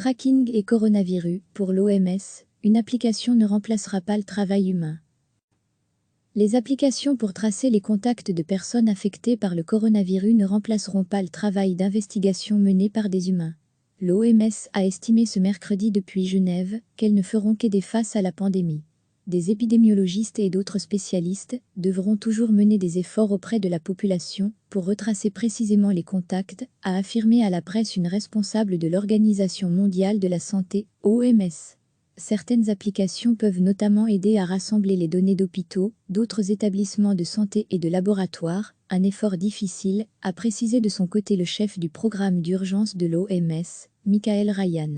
Tracking et coronavirus, pour l'OMS, une application ne remplacera pas le travail humain. Les applications pour tracer les contacts de personnes affectées par le coronavirus ne remplaceront pas le travail d'investigation mené par des humains. L'OMS a estimé ce mercredi depuis Genève qu'elles ne feront qu'aider face à la pandémie. Des épidémiologistes et d'autres spécialistes devront toujours mener des efforts auprès de la population pour retracer précisément les contacts, a affirmé à la presse une responsable de l'Organisation mondiale de la santé, OMS. Certaines applications peuvent notamment aider à rassembler les données d'hôpitaux, d'autres établissements de santé et de laboratoires, un effort difficile, a précisé de son côté le chef du programme d'urgence de l'OMS, Michael Ryan.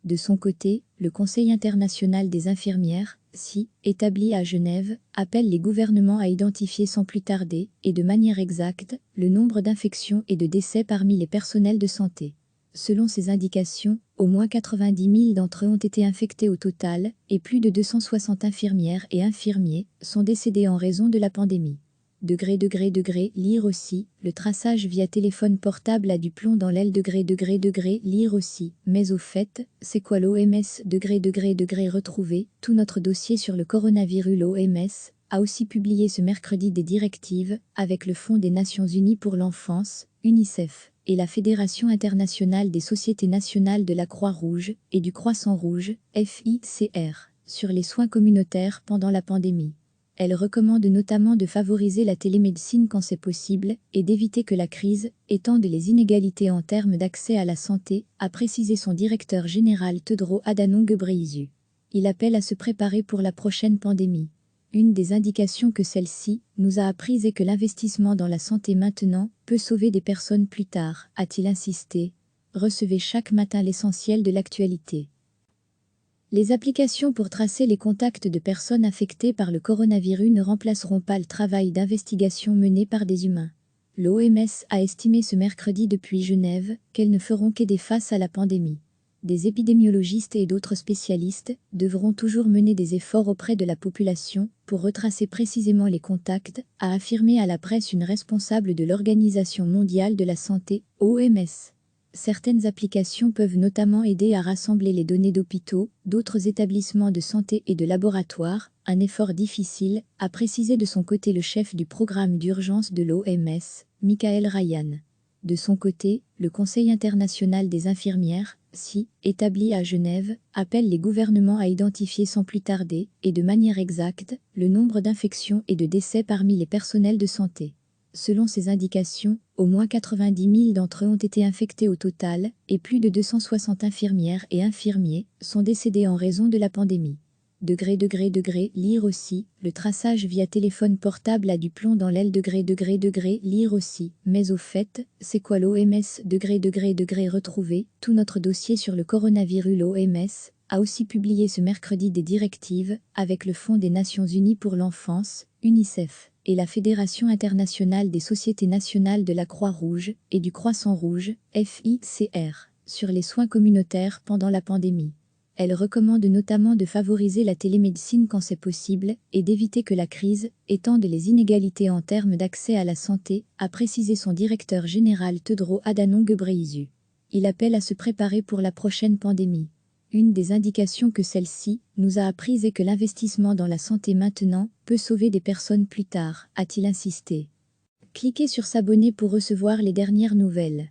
De son côté, le Conseil international des infirmières, SI, établi à Genève, appelle les gouvernements à identifier sans plus tarder, et de manière exacte, le nombre d'infections et de décès parmi les personnels de santé. Selon ces indications, au moins 90 000 d'entre eux ont été infectés au total, et plus de 260 infirmières et infirmiers sont décédés en raison de la pandémie. Lire aussi, le traçage via téléphone portable a du plomb dans l'aile. Lire aussi, mais au fait, c'est quoi l'OMS? Retrouver tout notre dossier sur le coronavirus. L'OMS a aussi publié ce mercredi des directives avec le Fonds des Nations Unies pour l'enfance, UNICEF, et la Fédération internationale des sociétés nationales de la Croix-Rouge et du Croissant-Rouge, FICR, sur les soins communautaires pendant la pandémie. Elle recommande notamment de favoriser la télémédecine quand c'est possible et d'éviter que la crise étende les inégalités en termes d'accès à la santé, a précisé son directeur général Tedros Adhanom Ghebreyesus. Il appelle à se préparer pour la prochaine pandémie. Une des indications que celle-ci nous a apprises est que l'investissement dans la santé maintenant peut sauver des personnes plus tard, a-t-il insisté. Recevez chaque matin l'essentiel de l'actualité. Les applications pour tracer les contacts de personnes affectées par le coronavirus ne remplaceront pas le travail d'investigation mené par des humains. L'OMS a estimé ce mercredi depuis Genève qu'elles ne feront qu'aider face à la pandémie. Des épidémiologistes et d'autres spécialistes devront toujours mener des efforts auprès de la population pour retracer précisément les contacts, a affirmé à la presse une responsable de l'Organisation mondiale de la santé, OMS. Certaines applications peuvent notamment aider à rassembler les données d'hôpitaux, d'autres établissements de santé et de laboratoires, un effort difficile, a précisé de son côté le chef du programme d'urgence de l'OMS, Michael Ryan. De son côté, le Conseil international des infirmières, SI, établi à Genève, appelle les gouvernements à identifier sans plus tarder, et de manière exacte, le nombre d'infections et de décès parmi les personnels de santé. Selon ces indications, au moins 90 000 d'entre eux ont été infectés au total, et plus de 260 infirmières et infirmiers sont décédés en raison de la pandémie. Lire aussi, le traçage via téléphone portable a du plomb dans l'aile. Lire aussi, mais au fait, c'est quoi l'OMS? Retrouver tout notre dossier sur le coronavirus. L'OMS a aussi publié ce mercredi des directives avec le Fonds des Nations Unies pour l'enfance, UNICEF, et la Fédération internationale des sociétés nationales de la Croix-Rouge et du Croissant-Rouge, FICR, sur les soins communautaires pendant la pandémie. Elle recommande notamment de favoriser la télémédecine quand c'est possible et d'éviter que la crise étende les inégalités en termes d'accès à la santé, a précisé son directeur général Tedros Adhanom Ghebreyesus. Il appelle à se préparer pour la prochaine pandémie. Une des indications que celle-ci nous a apprises est que l'investissement dans la santé maintenant peut sauver des personnes plus tard, a-t-il insisté. Cliquez sur s'abonner pour recevoir les dernières nouvelles.